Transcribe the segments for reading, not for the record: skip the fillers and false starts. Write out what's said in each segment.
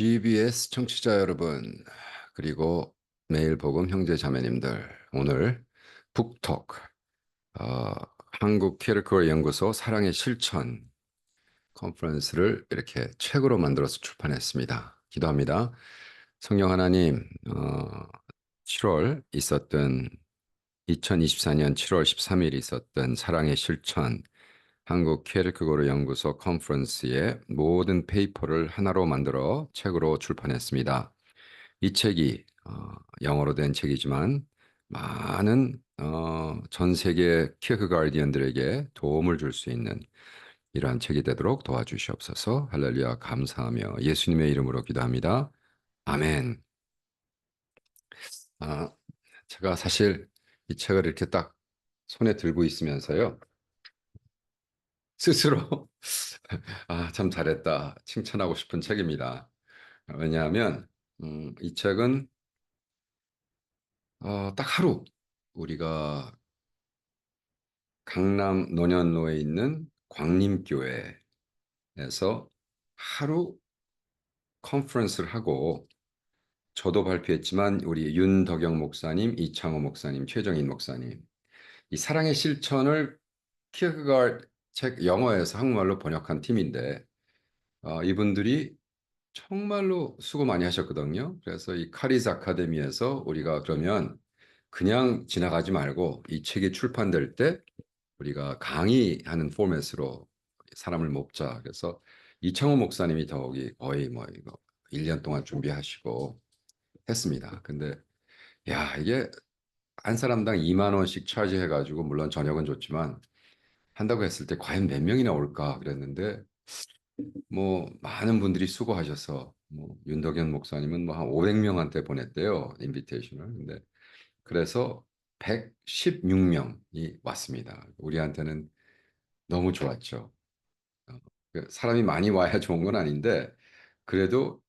GBS 청취자 여러분, 그리고 매일 복음 형제 자매님들, 오늘 북톡, 어, 한국 키르케고 연구소 사랑의 실천 컨퍼런스를 이렇게 책으로 만들어서 출판했습니다. 기도합니다. 성령 하나님, 7월 있었던 2024년 7월 13일 있었던 사랑의 실천 한국 키르케고르 연구소 컨퍼런스의 모든 페이퍼를 하나로 만들어 책으로 출판했습니다. 이 책이 영어로 된 책이지만 많은 전 세계 키르케가르디언들에게 도움을 줄 수 있는 이러한 책이 되도록 도와주시옵소서. 할렐루야 감사하며 예수님의 이름으로 기도합니다. 아멘. 아, 제가 사실 이 책을 이렇게 딱 손에 들고 있으면서요. 스스로 참 잘했다 칭찬하고 싶은 책입니다. 왜냐하면 이 책은 딱 하루 우리가 강남 논현로에 있는 광림교회에서 하루 컨퍼런스를 하고 저도 발표했지만 우리 윤덕영 목사님, 이창호 목사님, 최정인 목사님 이 사랑의 실천을 키어가드 책 영어에서 한국말로 번역한 팀인데 이분들이 정말로 수고 많이 하셨거든요. 그래서 이 카리즈 아카데미에서 우리가 그러면 그냥 지나가지 말고 이 책이 출판될 때 우리가 강의하는 포맷으로 사람을 뽑자. 그래서 이창호 목사님이 더욱이 거의 뭐 이거 1년 동안 준비하시고 했습니다. 근데 야, 이게 한 사람당 2만 원씩 차지 해가지고 물론 저녁은 좋지만 한다고 했을 때 과연 몇 명이나 올까 그랬는데 뭐 많은 분들이 수고하셔서 뭐 윤덕현 목사님은 뭐 한 500명한테 보냈대요. 인비테이션을. 근데 그래서 116명이 왔습니다. 우리한테는 너무 좋았죠. 어, 사람이 많이 와야 좋은 건 아닌데 그래도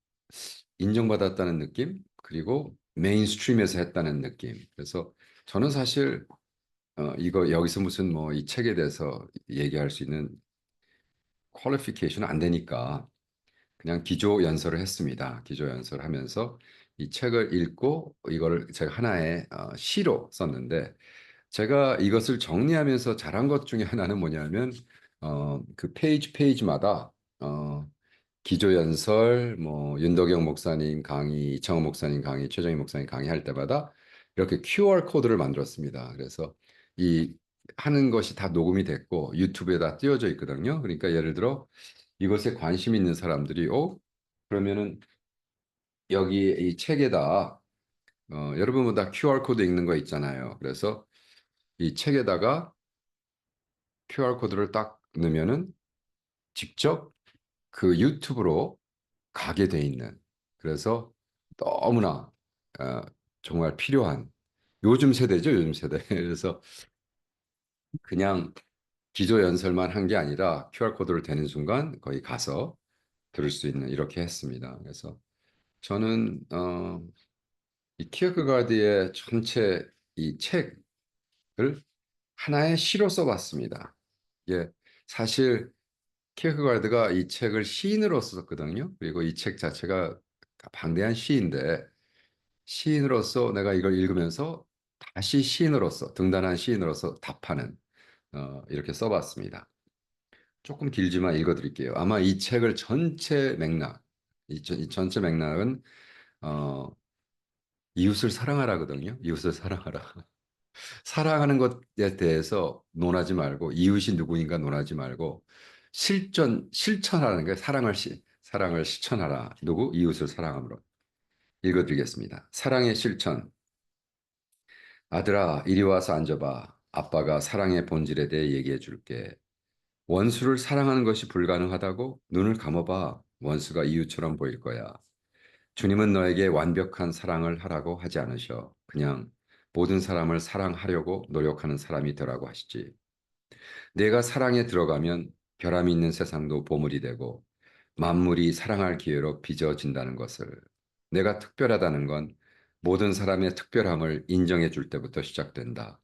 인정받았다는 느낌 그리고 메인스트림에서 했다는 느낌. 그래서 저는 사실 이거 여기서 무슨 뭐 이 책에 대해서 얘기할 수 있는 퀄리피케이션은 안 되니까 그냥 기조 연설을 했습니다. 기조 연설을 하면서 이 책을 읽고 이거를 제가 하나의 시로 썼는데 제가 이것을 정리하면서 잘한 것 중에 하나는 뭐냐면 그 페이지마다 기조 연설, 뭐 윤덕영 목사님 강의, 이창호 목사님 강의, 최정희 목사님 강의할 때마다 이렇게 QR 코드를 만들었습니다. 그래서 이 하는 것이 다 녹음이 됐고 유튜브에 다 띄워져 있거든요. 그러니까 예를 들어 이것에 관심 있는 사람들이 그러면은 여기 이 책에다 여러분 다 QR 코드 읽는 거 있잖아요. 그래서 이 책에다가 QR 코드를 딱 넣으면은 직접 그 유튜브로 가게 돼 있는 그래서 너무나 어, 정말 필요한 요즘 세대죠, 요즘 세대. 그래서 그냥 기조 연설만 한 게 아니라 QR 코드를 대는 순간 거기 가서 들을 수 있는 이렇게 했습니다. 그래서 저는 이 키어크가드의 전체 이 책을 하나의 시로 써봤습니다. 예, 사실 키어크가드가 이 책을 시인으로 썼거든요. 그리고 이 책 자체가 방대한 시인데 시인으로서 내가 이걸 읽으면서 다시 시인으로서 등단한 시인으로서 답하는 이렇게 써봤습니다. 조금 길지만 읽어드릴게요. 아마 이 책을 전체 맥락, 이 전체 맥락은 어, 이웃을 사랑하라거든요. 이웃을 사랑하라. 사랑하는 것에 대해서 논하지 말고 이웃이 누구인가 논하지 말고 실천하는 게 사랑을 실천하라. 누구? 이웃을 사랑함으로. 읽어드리겠습니다. 사랑의 실천. 아들아, 이리 와서 앉아봐. 아빠가 사랑의 본질에 대해 얘기해 줄게. 원수를 사랑하는 것이 불가능하다고? 눈을 감아봐. 원수가 이웃처럼 보일 거야. 주님은 너에게 완벽한 사랑을 하라고 하지 않으셔. 그냥 모든 사람을 사랑하려고 노력하는 사람이 되라고 하시지. 내가 사랑에 들어가면 결함이 있는 세상도 보물이 되고 만물이 사랑할 기회로 빚어진다는 것을. 내가 특별하다는 건 모든 사람의 특별함을 인정해 줄 때부터 시작된다.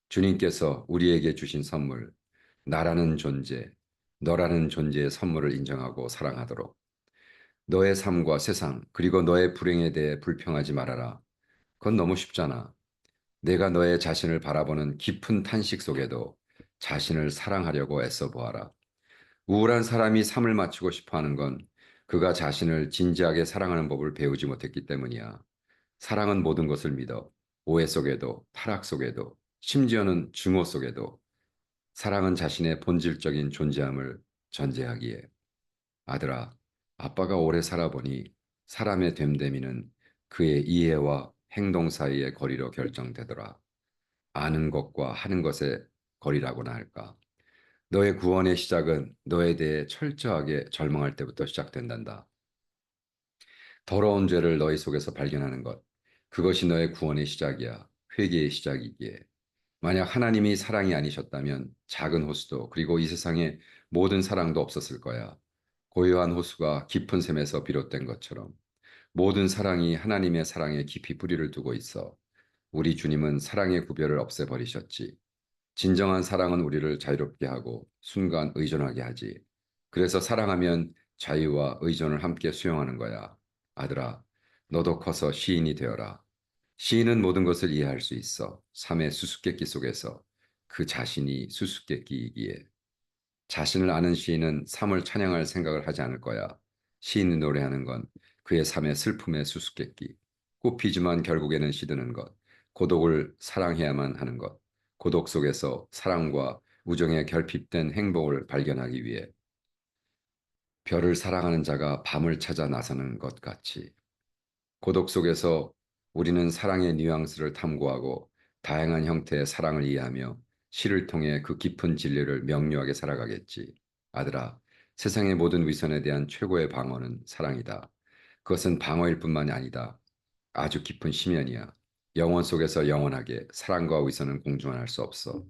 주님께서 우리에게 주신 선물, 나라는 존재, 너라는 존재의 선물을 인정하고 사랑하도록. 너의 삶과 세상, 그리고 너의 불행에 대해 불평하지 말아라. 그건 너무 쉽잖아. 내가 너의 자신을 바라보는 깊은 탄식 속에도 자신을 사랑하려고 애써 보아라. 우울한 사람이 삶을 마치고 싶어 하는 건 그가 자신을 진지하게 사랑하는 법을 배우지 못했기 때문이야. 사랑은 모든 것을 믿어. 오해 속에도, 타락 속에도, 심지어는 증오 속에도 사랑은 자신의 본질적인 존재함을 전제하기에. 아들아, 아빠가 오래 살아보니 사람의 됨됨이는 그의 이해와 행동 사이의 거리로 결정되더라. 아는 것과 하는 것의 거리라고나 할까. 너의 구원의 시작은 너에 대해 철저하게 절망할 때부터 시작된단다. 더러운 죄를 너희 속에서 발견하는 것. 그것이 너의 구원의 시작이야. 회개의 시작이기에. 만약 하나님이 사랑이 아니셨다면 작은 호수도 그리고 이 세상의 모든 사랑도 없었을 거야. 고요한 호수가 깊은 샘에서 비롯된 것처럼 모든 사랑이 하나님의 사랑에 깊이 뿌리를 두고 있어. 우리 주님은 사랑의 구별을 없애버리셨지. 진정한 사랑은 우리를 자유롭게 하고 순간 의존하게 하지. 그래서 사랑하면 자유와 의존을 함께 수용하는 거야. 아들아, 너도 커서 시인이 되어라. 시인은 모든 것을 이해할 수 있어. 삶의 수수께끼 속에서 그 자신이 수수께끼이기에. 자신을 아는 시인은 삶을 찬양할 생각을 하지 않을 거야. 시인이 노래하는 건 그의 삶의 슬픔의 수수께끼, 꽃피지만 결국에는 시드는 것, 고독을 사랑해야만 하는 것, 고독 속에서 사랑과 우정에 결핍된 행복을 발견하기 위해 별을 사랑하는 자가 밤을 찾아 나서는 것 같이 고독 속에서 우리는 사랑의 뉘앙스를 탐구하고 다양한 형태의 사랑을 이해하며 시를 통해 그 깊은 진리를 명료하게 살아가겠지. 아들아, 세상의 모든 위선에 대한 최고의 방어는 사랑이다. 그것은 방어일 뿐만이 아니다. 아주 깊은 심연이야. 영원 속에서 영원하게 사랑과 위선은 공존할 수 없어.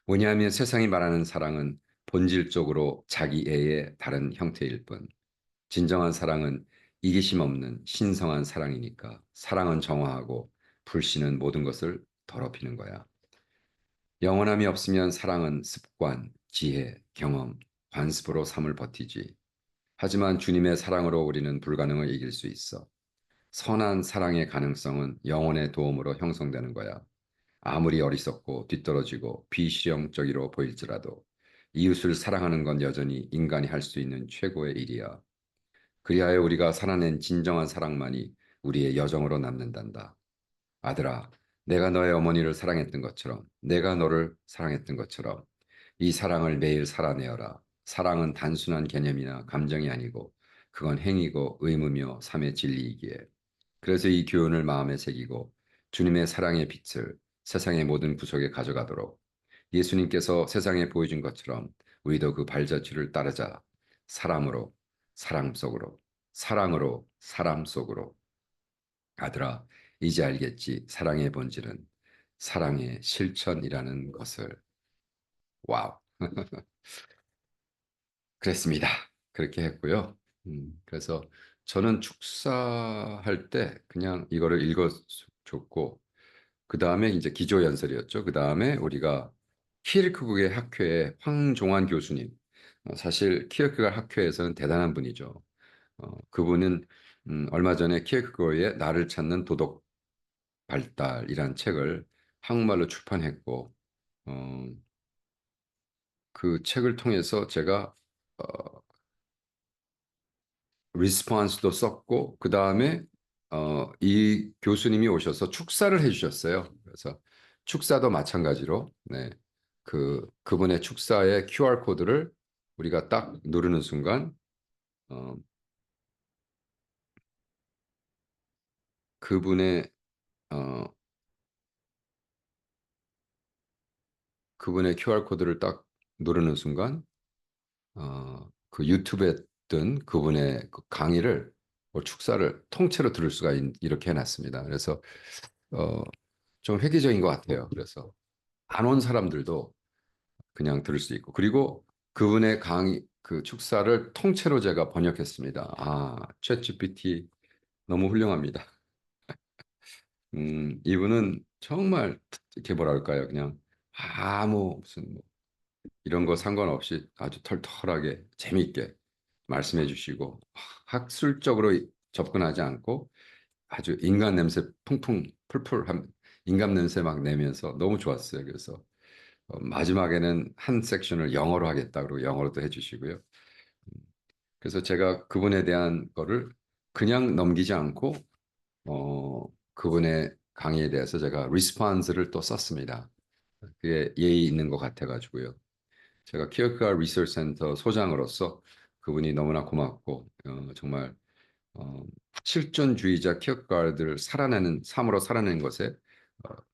왜냐하면 세상이 말하는 사랑은 본질적으로 자기 애의 다른 형태일 뿐. 진정한 사랑은 이기심 없는 신성한 사랑이니까. 사랑은 정화하고 불신은 모든 것을 더럽히는 거야. 영원함이 없으면 사랑은 습관, 지혜, 경험, 관습으로 삶을 버티지. 하지만 주님의 사랑으로 우리는 불가능을 이길 수 있어. 선한 사랑의 가능성은 영혼의 도움으로 형성되는 거야. 아무리 어리석고 뒤떨어지고 비실용적으로 보일지라도 이웃을 사랑하는 건 여전히 인간이 할 수 있는 최고의 일이야. 그리하여 우리가 살아낸 진정한 사랑만이 우리의 여정으로 남는단다. 아들아, 내가 너의 어머니를 사랑했던 것처럼, 내가 너를 사랑했던 것처럼 이 사랑을 매일 살아내어라. 사랑은 단순한 개념이나 감정이 아니고 그건 행위고 의무며 삶의 진리이기에. 그래서 이 교훈을 마음에 새기고 주님의 사랑의 빛을 세상의 모든 구석에 가져가도록 예수님께서 세상에 보여준 것처럼 우리도 그 발자취를 따르자. 사람으로, 사랑 속으로, 사랑으로, 사람 속으로. 아들아, 이제 알겠지. 사랑의 본질은 사랑의 실천이라는 것을. 와우. 그랬습니다. 그렇게 했고요. 그래서 저는 축사할 때 그냥 이거를 읽어줬고, 그 다음에 이제 기조연설이었죠. 그 다음에 우리가 키르크국의 학회에 황종환 교수님, 사실 키르크가 학회에서는 대단한 분이죠. 그분은 얼마 전에 키르크고의 나를 찾는 도덕 발달이란 책을 한국말로 출판했고, 어, 그 책을 통해서 제가 리스폰스도 썼고, 그 다음에 이 교수님이 오셔서 축사를 해주셨어요. 그래서 축사도 마찬가지로, 네, 그분의 축사의 QR 코드를 우리가 딱 누르는 순간, 어, 그분의 어, 그분의 QR 코드를 딱 누르는 순간, 그 유튜브에 뜬 그분의 그 강의를 축사를 통째로 들을 수가 이렇게 해놨습니다. 그래서 어, 좀 획기적인 것 같아요. 그래서 안 온 사람들도 그냥 들을 수 있고, 그리고 그분의 강의 그 축사를 통째로 제가 번역했습니다. 챗GPT 너무 훌륭합니다. 이분은 정말 이렇게 뭐랄까요, 그냥 아무 무슨 뭐 이런 거 상관없이 아주 털털하게 재미있게 말씀해 주시고 학술적으로 접근하지 않고 아주 인간 냄새 풍풍 풀풀한 인간 냄새 막 내면서 너무 좋았어요. 그래서 마지막에는 한 섹션을 영어로 하겠다 그러고 영어로도 해주시고요. 그래서 제가 그분에 대한 거를 그냥 넘기지 않고 그분의 강의에 대해서 제가 리스폰스를 또 썼습니다. 그게 예의 있는 것 같아가지고요. 제가 키어크가드 리서치 센터 소장으로서 그분이 너무나 고맙고 정말 어, 실존주의자 키어크가드를 살아내는 삶으로 살아내는 것에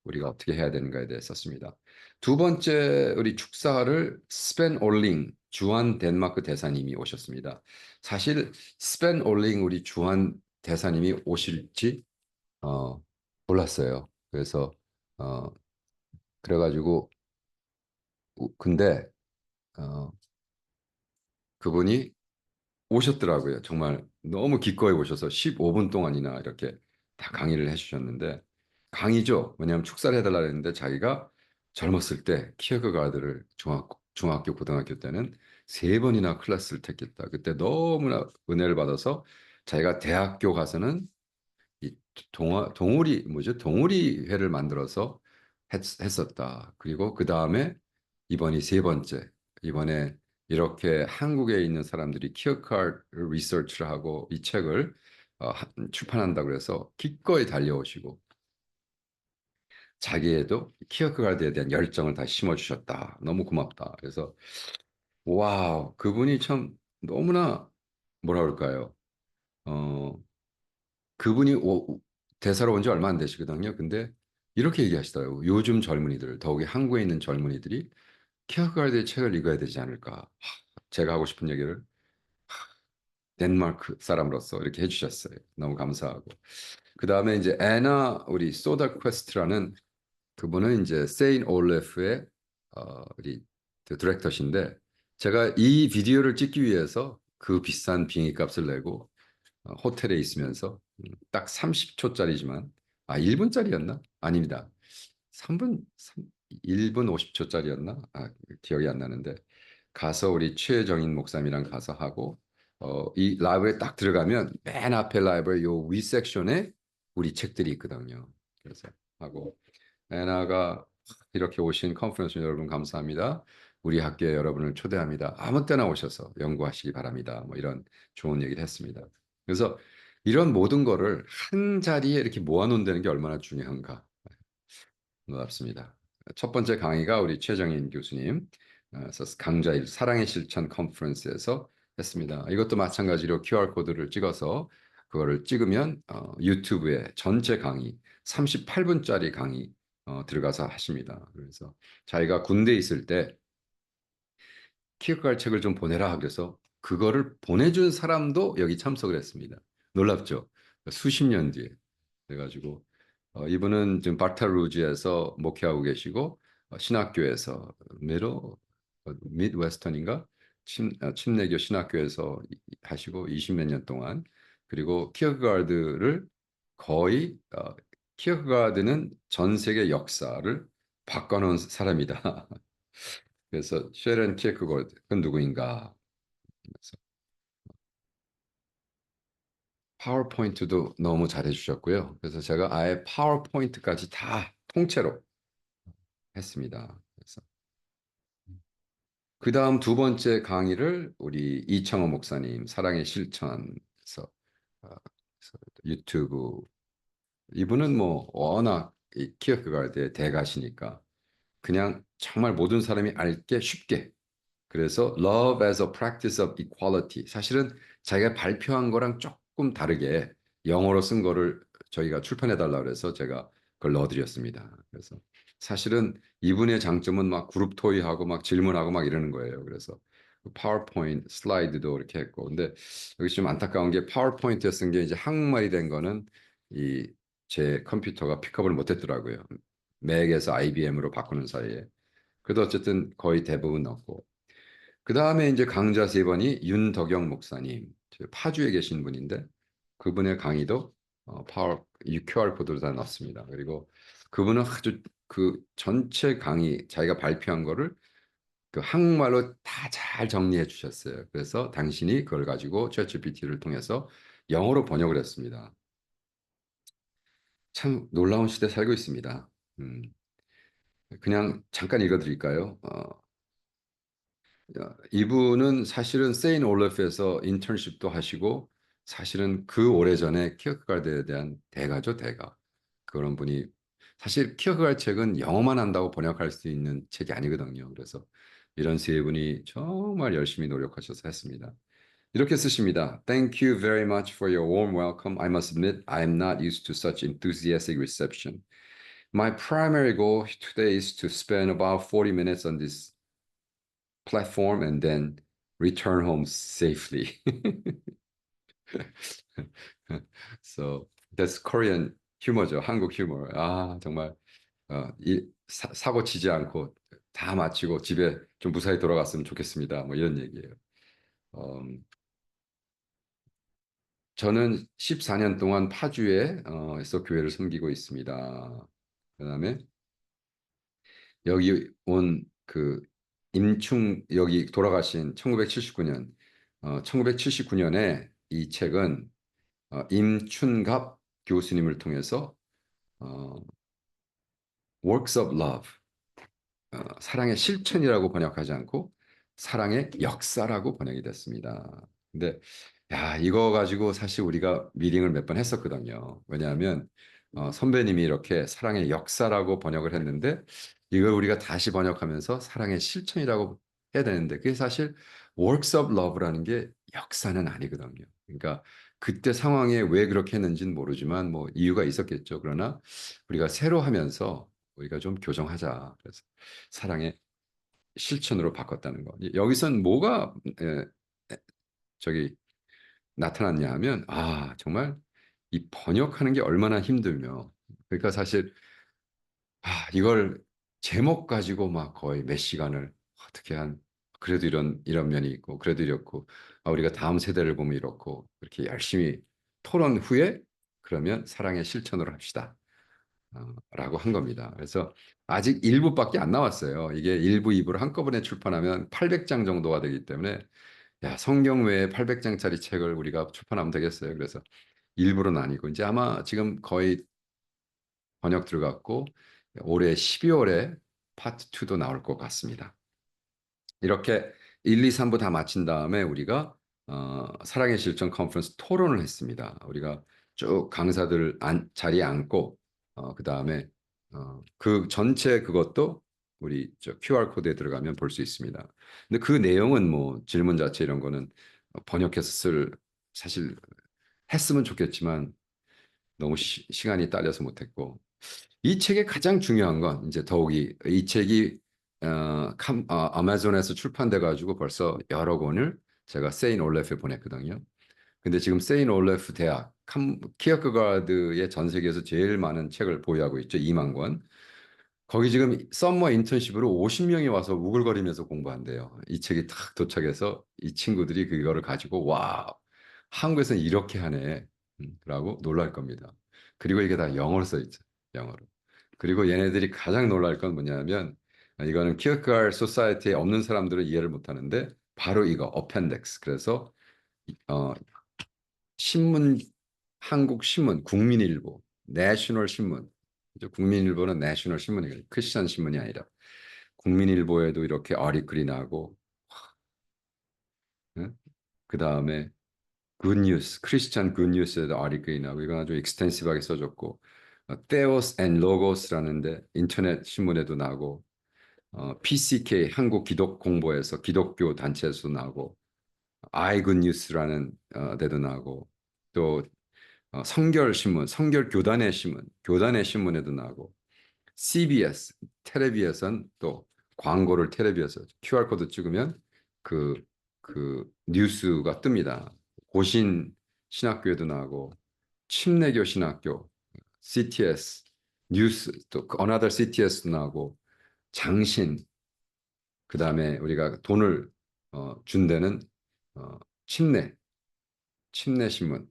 우리가 어떻게 해야 되는가에 대해 썼습니다. 두 번째 우리 축사를 스펜 올링 주한 덴마크 대사님이 오셨습니다. 사실 스펜 올링 우리 주한 대사님이 오실지 어, 몰랐어요. 그래서 어, 그래가지고 근데 어, 그분이 오셨더라고요. 정말 너무 기꺼이 오셔서 15분 동안이나 이렇게 다 강의를 해주셨는데 강의죠. 왜냐하면 축사를 해달라 했는데 자기가 젊었을 때 키어가드를 중학교, 고등학교 때는 세 번이나 클래스를 택했다. 그때 너무나 은혜를 받아서 자기가 대학교 가서는 이 동아리 뭐죠? 동아리회를 만들어서 했었다. 그리고 그 다음에 이번이 세 번째. 이번에 이렇게 한국에 있는 사람들이 키어카드 리서치를 하고 이 책을 출판한다 그래서 기꺼이 달려오시고 자기에도 키어카드에 대한 열정을 다시 심어주셨다. 너무 고맙다. 그래서 와우, 그분이 참 너무나 뭐라 그럴까요? 어, 그분이 대사로 온 지 얼마 안 되시거든요. 근데 이렇게 얘기하시더라고요. 요즘 젊은이들, 더욱이 한국에 있는 젊은이들이 키어가드의 책을 읽어야 되지 않을까. 제가 하고 싶은 얘기를 덴마크 사람으로서 이렇게 해주셨어요. 너무 감사하고. 그 다음에 이제 애나 우리 소다 퀘스트라는 그분은 이제 세인 올레프의 우리 그 디렉터신데 제가 이 비디오를 찍기 위해서 그 비싼 비행기 값을 내고 호텔에 있으면서 딱 30초짜리지만 1분짜리였나? 아닙니다. 3분 1분 50초짜리였나? 기억이 안 나는데 가서 우리 최정인 목사님이랑 가서 하고 이 라이브에 딱 들어가면 맨 앞에 라이브의 요 위 섹션에 우리 책들이 있거든요. 그래서 하고 애나가 이렇게 오신 컨퍼런스 여러분 감사합니다. 우리 학교에 여러분을 초대합니다. 아무 때나 오셔서 연구하시기 바랍니다. 뭐 이런 좋은 얘기를 했습니다. 그래서 이런 모든 거를 한 자리에 이렇게 모아놓는다는 게 얼마나 중요한가 놀랍습니다. 첫 번째 강의가 우리 최정인 교수님 강좌 사랑의 실천 컨퍼런스에서 했습니다. 이것도 마찬가지로 QR코드를 찍어서 그거를 찍으면 유튜브에 전체 강의 38분짜리 강의 들어가서 하십니다. 그래서 자기가 군대에 있을 때 키크갈 책을 좀 보내라 그래서 그거를 보내준 사람도 여기 참석을 했습니다. 놀랍죠? 수십 년 뒤에. 그래가지고 이분은 지금 바타루즈에서 목회하고 계시고 신학교에서 미드웨스턴인가 침례교 신학교에서 하시고 20몇 년 동안 그리고 키어가드를 거의 키어가드는 전 세계 역사를 바꿔놓은 사람이다. 그래서 쉐런 키어가드는 누구인가? 그래서 파워포인트도 너무 잘해 주셨고요. 그래서 제가 아예 파워포인트까지 다 통째로 했습니다. 그래서 그 다음 두 번째 강의를 우리 이창호 목사님 사랑의 실천에서 그래서 유튜브 이분은 뭐 워낙 이 키어크가드의 대가시니까 그냥 정말 모든 사람이 알게 쉽게 그래서 Love as a Practice of Equality. 사실은 자기가 발표한 거랑 조금 다르게 영어로 쓴 거를 저희가 출판해 달라고 그래서 제가 그걸 넣어드렸습니다. 그래서 사실은 이분의 장점은 막 그룹 토의하고 막 질문하고 막 이러는 거예요. 그래서 파워포인트 슬라이드도 이렇게 했고 근데 여기 좀 안타까운 게 파워포인트에 쓴 게 이제 한국말이 된 거는 이 제 컴퓨터가 픽업을 못했더라고요. 맥에서 IBM으로 바꾸는 사이에. 그래도 어쨌든 거의 대부분 넣었고 그 다음에 이제 강좌 세 번이 윤덕영 목사님, 파주에 계신 분인데 그분의 강의도 QR 코드로 다 넣습니다. 그리고 그분은 아주 그 전체 강의 자기가 발표한 거를 그 한국말로 다 잘 정리해 주셨어요. 그래서 당신이 그걸 가지고 챗GPT를 통해서 영어로 번역을 했습니다. 참 놀라운 시대 살고 있습니다. 음, 그냥 잠깐 읽어드릴까요? 이분은 사실은 세인 올레프에서 인턴십도 하시고 사실은 그 오래전에 키어크가드에 대한 대가죠, 대가. 그런 분이 사실 키어크가드 책은 영어만 한다고 번역할 수 있는 책이 아니거든요. 그래서 이런 세 분이 정말 열심히 노력하셔서 했습니다. 이렇게 쓰십니다. Thank you very much for your warm welcome. I must admit I am not used to such enthusiastic reception. My primary goal today is to spend about 40 minutes on this platform and then return home safely. So that's Korean humor죠. 한국 휴머. 아, 정말 사고 치지 않고 다 마치고 집에 좀 무사히 돌아갔으면 좋겠습니다. 뭐 이런 얘기예요. 음, 저는 14년 동안 파주에 에서 교회를 섬기고 있습니다. 그다음에 여기 온 그 임충 여기 돌아가신 1979년 1979년에 이 책은 임춘갑 교수님을 통해서 어, Works of Love 사랑의 실천이라고 번역하지 않고 사랑의 역사라고 번역이 됐습니다. 근데 야, 이거 가지고 사실 우리가 미팅을 몇 번 했었거든요. 왜냐하면 선배님이 이렇게 사랑의 역사라고 번역을 했는데 이걸 우리가 다시 번역하면서 사랑의 실천이라고 해야 되는데 그게 사실 Works of Love라는 게 역사는 아니거든요. 그러니까 그때 상황에 왜 그렇게 했는지는 모르지만 뭐 이유가 있었겠죠. 그러나 우리가 새로 하면서 우리가 좀 교정하자. 그래서 사랑의 실천으로 바꿨다는 거. 여기선 뭐가 저기 나타났냐 하면 정말 이 번역하는 게 얼마나 힘들며 그러니까 사실 이걸 제목 가지고 막 거의 몇 시간을 어떻게 한 그래도 이런 면이 있고 그래도 이렇고 우리가 다음 세대를 보면 이렇고 그렇게 열심히 토론 후에 그러면 사랑의 실천으로 합시다. 라고 한 겁니다. 그래서 아직 1부밖에 안 나왔어요. 이게 1부, 2부를 한꺼번에 출판하면 800장 정도가 되기 때문에 야, 성경 외에 800장짜리 책을 우리가 출판하면 되겠어요. 그래서 1부는 아니고 이제 아마 지금 거의 번역 들어갔고 올해 12월에 파트 2도 나올 것 같습니다. 이렇게 1, 2, 3부 다 마친 다음에 우리가 사랑의 실천 컨퍼런스 토론을 했습니다. 우리가 쭉 강사들 자리에 앉고 그 다음에 그 전체 그것도 우리 저 QR 코드에 들어가면 볼 수 있습니다. 근데 그 내용은 뭐 질문 자체 이런 거는 번역해서 쓸 사실 했으면 좋겠지만 너무 시간이 딸려서 못했고 이 책의 가장 중요한 건 이제 더욱이 이 책이 아마존에서 출판돼 가지고 벌써 여러 권을 제가 세인 올레프에 보냈거든요. 근데 지금 세인 올레프 대학 키어크가드의 전 세계에서 제일 많은 책을 보유하고 있죠. 2만 권. 거기 지금 썸머 인턴십으로 50명이 와서 우글거리면서 공부한대요. 이 책이 탁 도착해서 이 친구들이 그거를 가지고 와, 한국에서는 이렇게 하네. 라고 놀랄 겁니다. 그리고 이게 다 영어로 써 있죠. 영어로. 그리고 얘네들이 가장 놀랄 건 뭐냐면 이거는 키어크가드 소사이어티에 없는 사람들은 이해를 못 하는데 바로 이거 어펜덱스. 그래서 어, 신문 한국 신문 국민일보 내셔널 신문 국민일보는 내셔널 신문이거든요. 크리스천 신문이 아니라 국민일보에도 이렇게 아리글이 나고 응? 그다음에 굿뉴스 크리스천 굿뉴스에도 아리글이 나고 이건 아주 익스텐시브하게 써줬고 테오스 앤 로고스라는데 인터넷 신문에도 나고 PCK 한국 기독 공보에서 기독교 단체에서 나고 아이굿뉴스라는 데도 나고 또 성결 신문, 성결 교단의 신문, 교단의 신문에도 나고 CBS 텔레비에선 또 광고를 텔레비에서 QR코드 찍으면 그, 그 뉴스가 뜹니다. 고신 신학교에도 나고 침례교 신학교 CTS 뉴스 또 Another CTS도 나고 장신 그다음에 우리가 돈을 준 데는 어, 침례 침례 신문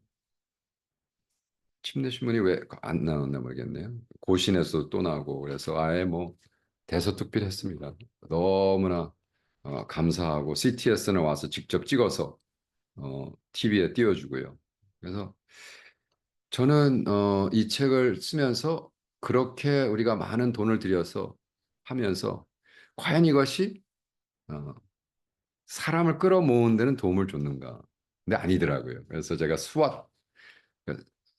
침례 신문이 왜 안 나왔나 모르겠네요. 고신에서 또 나오고 그래서 아예 뭐 대서특필했습니다. 너무나 감사하고 CTS는 와서 직접 찍어서 TV에 띄워주고요. 그래서 저는 이 책을 쓰면서 그렇게 우리가 많은 돈을 들여서 하면서 과연 이것이 어, 사람을 끌어모으는 데는 도움을 줬는가? 근데 아니더라고요. 그래서 제가 SWOT,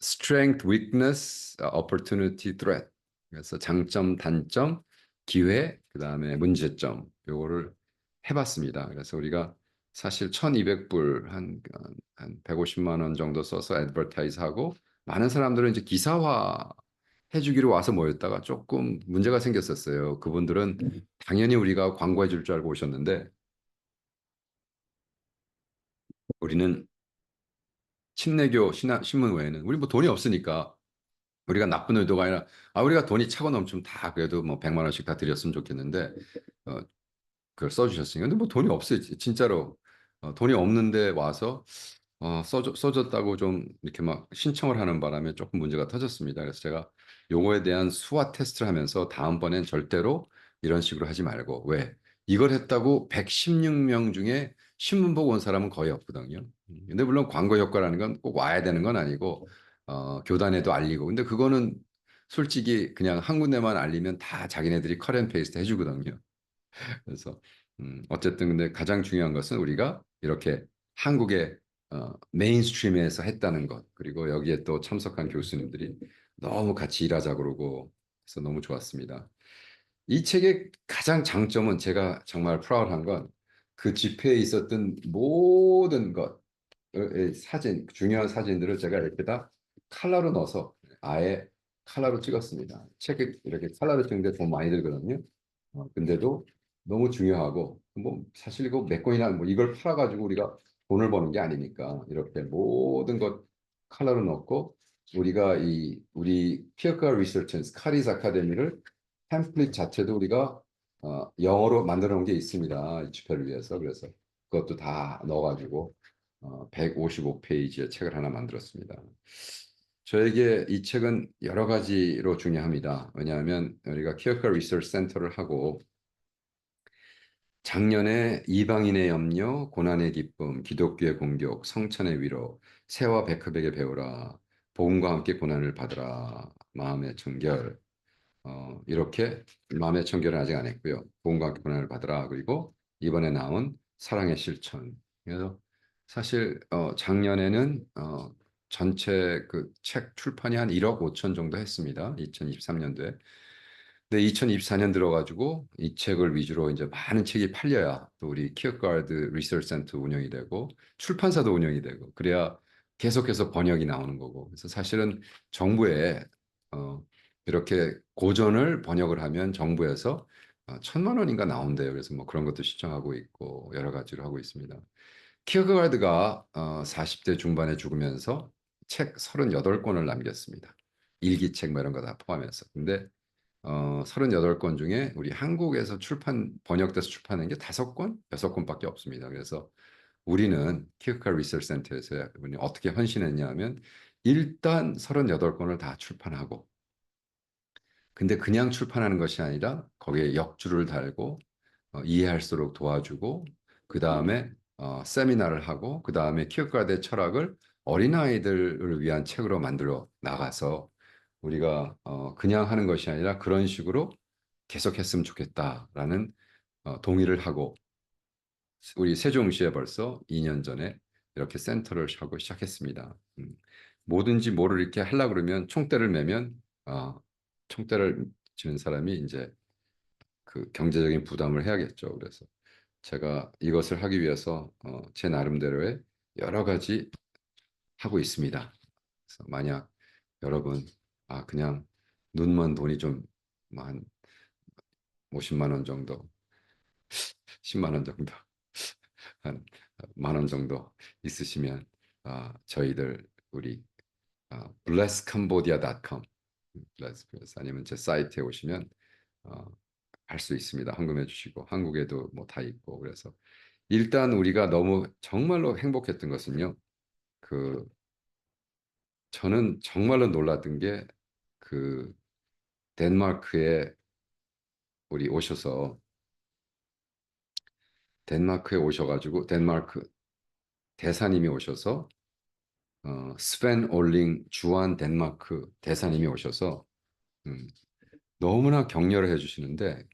Strength, Weakness, Opportunity, Threat. 그래서 장점, 단점, 기회, 그다음에 문제점 요거를 해봤습니다. 그래서 우리가 사실 1,200불 한 150만 원 정도 써서 애드버타이즈 하고 많은 사람들은 이제 기사화 해주기로 와서 모였다가 조금 문제가 생겼었어요. 그분들은 당연히 우리가 광고해 줄 줄 알고 오셨는데 우리는 친내교 신문 외에는 우리 뭐 돈이 없으니까 우리가 나쁜 의도가 아니라 우리가 돈이 차고 넘치면 다 그래도 뭐 100만 원씩 다 드렸으면 좋겠는데 어, 그걸 써주셨으니까 근데 뭐 돈이 없어요 진짜로 돈이 없는데 와서 써줬다고 좀 이렇게 막 신청을 하는 바람에 조금 문제가 터졌습니다. 그래서 제가 요거에 대한 수화 테스트를 하면서 다음번엔 절대로 이런 식으로 하지 말고 왜 이걸 했다고 116명 중에 신문 보고 온 사람은 거의 없거든요. 근데 물론 광고 효과라는 건 꼭 와야 되는 건 아니고 교단에도 알리고 근데 그거는 솔직히 그냥 한 군데만 알리면 다 자기네들이 컷앤 페이스트 해주거든요. 그래서 어쨌든 근데 가장 중요한 것은 우리가 이렇게 한국의 메인스트림에서 했다는 것 그리고 여기에 또 참석한 교수님들이 너무 같이 일하자 그러고 그래서 너무 좋았습니다. 이 책의 가장 장점은 제가 정말 프라우드한 건 그 집회에 있었던 모든 것 사진 중요한 사진들을 제가 이렇게 다 칼라로 넣어서 아예 칼라로 찍었습니다. 책에 이렇게 칼라로 찍는데 돈 많이 들거든요. 근데도 너무 중요하고 뭐 사실 이거 몇 권이나 뭐 이걸 팔아가지고 우리가 돈을 버는 게 아니니까 이렇게 모든 것 컬러로 넣고 우리가 이 우리 피어카 리서치 카리스 아카데미를 템플릿 자체도 우리가 영어로 만들어 놓은 게 있습니다. 이 집회를 위해서 그래서 그것도 다 넣어가지고 155페이지의 책을 하나 만들었습니다. 저에게 이 책은 여러 가지로 중요합니다. 왜냐하면 우리가 키어카 리서치 센터를 하고 작년에 이방인의 염려, 고난의 기쁨, 기독교의 공격, 성천의 위로, 새와 백합에게 배우라, 복음과 함께 고난을 받으라, 마음의 청결, 이렇게 마음의 청결은 아직 안 했고요. 복음과 함께 고난을 받으라, 그리고 이번에 나온 사랑의 실천. 그래서 사실 작년에는 전체 그 책 출판이 한 1억 5천 정도 했습니다. 2023년도에. 근데 2024년 들어가지고 이 책을 위주로 이제 많은 책이 팔려야 또 우리 키어가드 리서치 센터 운영이 되고 출판사도 운영이 되고 그래야 계속해서 번역이 나오는 거고 그래서 사실은 정부에 어, 이렇게 고전을 번역을 하면 정부에서 1,000만 원인가 나온대요. 그래서 뭐 그런 것도 시청하고 있고 여러 가지로 하고 있습니다. 키어가드가 40대 중반에 죽으면서 책 38권을 남겼습니다. 일기책 뭐 이런 거 다 포함해서. 근데 38권 중에 우리 한국에서 번역돼서 출판한 게 5권, 6권밖에 없습니다. 그래서 우리는 키크카 리서치 센터에서 어떻게 헌신했냐 하면 일단 38권을 다 출판하고 근데 그냥 출판하는 것이 아니라 거기에 역주를 달고 이해할수록 도와주고 그 다음에 세미나를 하고 그 다음에 키어가드의 철학을 어린아이들을 위한 책으로 만들어 나가서 우리가 그냥 하는 것이 아니라 그런 식으로 계속했으면 좋겠다라는 동의를 하고 우리 세종시에 벌써 2년 전에 이렇게 센터를 하고 시작했습니다. 뭐든지 뭐를 이렇게 하려고 그러면 총대를 매면 총대를 쥐는 사람이 이제 그 경제적인 부담을 해야겠죠. 그래서 제가 이것을 하기 위해서 제 나름대로의 여러 가지 하고 있습니다. 그래서 만약 여러분 그냥 눈먼 돈이 좀한 50만 원 정도, 10만 원 정도, 한 만 원 정도 있으시면 저희들 우리 blesscambodia.com 아니면 제 사이트에 오시면 할 수 있습니다. 헌금해 주시고 한국에도 뭐 다 있고 그래서 일단 우리가 너무 정말로 행복했던 것은요. 그 저는 정말로 놀랐던 게 그 덴마크에 우리 오셔서 덴마크에 오셔가지고 덴마크 대사님이 오셔서 스벤 올링 주한 덴마크 대사님이 오셔서 음, 너무나 격려를 해주시는데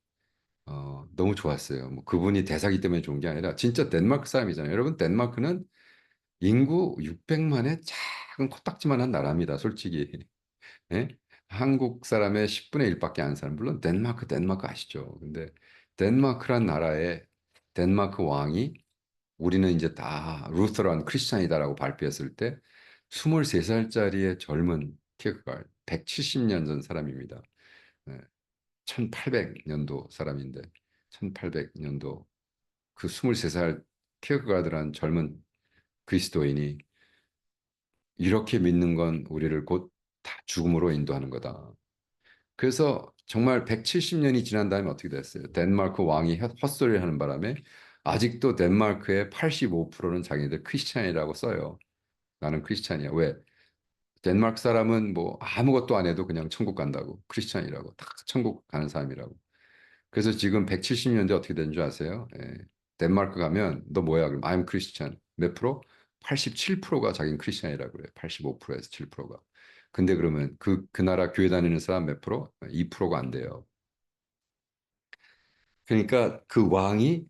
너무 좋았어요. 뭐 그분이 대사기 때문에 좋은 게 아니라 진짜 덴마크 사람이잖아요. 여러분 덴마크는 인구 600만의 작은 코딱지만한 나라입니다. 솔직히. 예? 한국 사람의 10분의 1밖에 안 사는 물론 덴마크 아시죠? 근데 덴마크란 나라에 덴마크 왕이 우리는 이제 다 루터란 크리스찬이다라고 발표했을 때 23살짜리의 젊은 키어가르 170년 전 사람입니다. 1800년도 사람인데 1800년도 그 23살 키어가르드란 젊은 그리스도인이 이렇게 믿는 건 우리를 곧 다 죽음으로 인도하는 거다. 그래서 정말 170년이 지난 다음에 어떻게 됐어요? 덴마크 왕이 헛소리를 하는 바람에 아직도 덴마크의 85%는 자기들 크리스찬이라고 써요. 나는 크리스찬이야. 왜? 덴마크 사람은 뭐 아무것도 안 해도 그냥 천국 간다고. 크리스찬이라고. 다 천국 가는 사람이라고. 그래서 지금 170년대 어떻게 된 줄 아세요? 덴마크 가면 너 뭐야? 그럼 I'm Christian. 몇 프로? 87%가 자기는 크리스찬이라고 그래요. 85%에서 7%가. 근데 그러면 그 나라 교회 다니는 사람 몇 프로? 2%가 안 돼요. 그러니까 그 왕이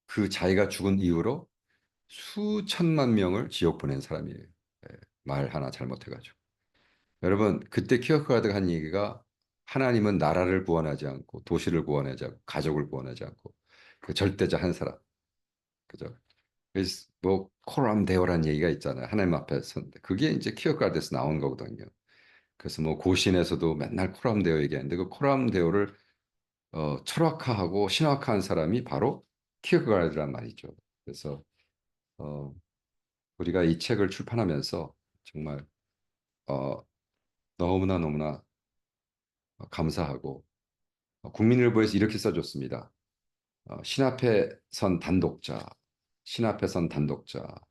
그 자기가 죽은 이후로 수천만 명을 지옥 보낸 사람이에요. 말 하나 잘못해가지고. 여러분, 그때 키어크가드가 한 얘기가 하나님은 나라를 구원하지 않고 도시를 구원하지 않고 가족을 구원하지 않고 그 절대자 한 사람. 그죠? 그래서 뭐 코람 데오라는 얘기가 있잖아요. 하나님 앞에 섰는데 그게 이제 키어크가드에서 나온 거거든요. 그래서 뭐 고신에서도 맨날 코람 데오 얘기하는데 그 코람 데오를 철학화하고 신학화한 사람이 바로 키어크가드란 말이죠. 그래서 어, 우리가 이 책을 출판하면서 정말 어, 너무나 너무나 감사하고 국민일보에서 이렇게 써줬습니다. 신앞에 선 단독자,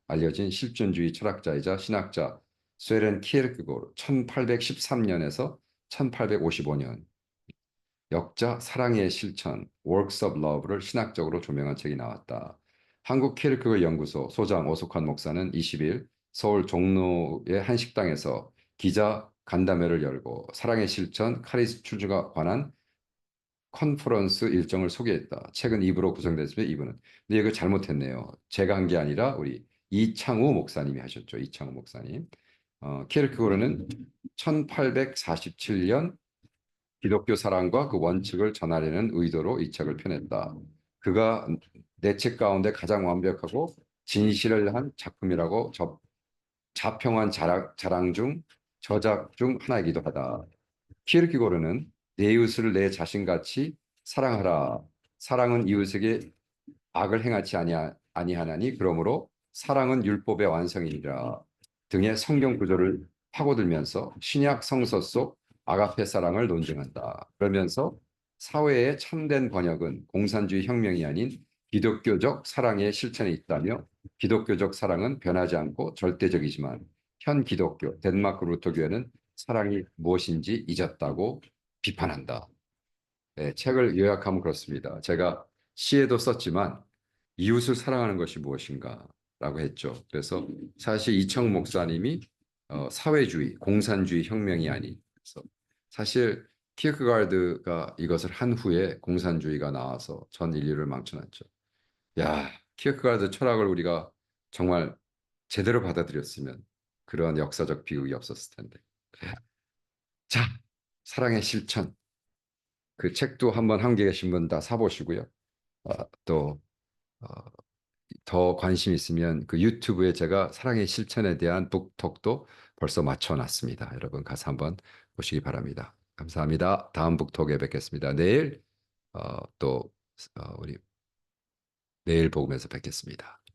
알려진 실존주의 철학자이자 신학자 스웨렌 키에르케고르 1813년에서 1855년 역자 사랑의 실천 Works of Love를 신학적으로 조명한 책이 나왔다. 한국 키에르케고르 연구소 소장 오석환 목사는 20일 서울 종로의 한 식당에서 기자 간담회를 열고 사랑의 실천 카리스 추주가 관한 컨퍼런스 일정을 소개했다. 책은 2부로 구성됐으며 2부는. 근데 이거 잘못했네요. 제가 한 게 아니라 우리 이창우 목사님이 하셨죠. 이창우 목사님. 키에르케고르는 1847년 기독교 사랑과 그 원칙을 전하려는 의도로 이 책을 펴냈다. 그가 내 책 가운데 가장 완벽하고 진실을 한 작품이라고 자평한 자랑 중 저작 중 하나이기도 하다. 키르키고르는 내 이웃을 내 자신같이 사랑하라. 사랑은 이웃에게 악을 행하지 아니하나니 그러므로 사랑은 율법의 완성이니라 등의 성경 구조를 파고들면서 신약 성서 속 아가페 사랑을 논증한다. 그러면서 사회의 참된 번역은 공산주의 혁명이 아닌 기독교적 사랑의 실천에 있다며 기독교적 사랑은 변하지 않고 절대적이지만 현 기독교 덴마크 루터교회는 사랑이 무엇인지 잊었다고 비판한다. 네, 책을 요약하면 그렇습니다. 제가 시에도 썼지만 이웃을 사랑하는 것이 무엇인가라고 했죠. 그래서 사실 이청 목사님이 사회주의, 공산주의 혁명이 아닌 그래서 사실 키르크가르드가 이것을 한 후에 공산주의가 나와서 전 인류를 망쳐놨죠. 야, 키르크가르드 철학을 우리가 정말 제대로 받아들였으면 그런 역사적 비극이 없었을 텐데. 자, 사랑의 실천. 그 책도 한번 한개 계신 분 다 사보시고요. 또 더 관심 있으면 그 유튜브에 제가 사랑의 실천에 대한 북톡도 벌써 맞춰놨습니다. 여러분 가서 한번 보시기 바랍니다. 감사합니다. 다음 북톡에 뵙겠습니다. 내일 또 우리 내일 복음에서 뵙겠습니다.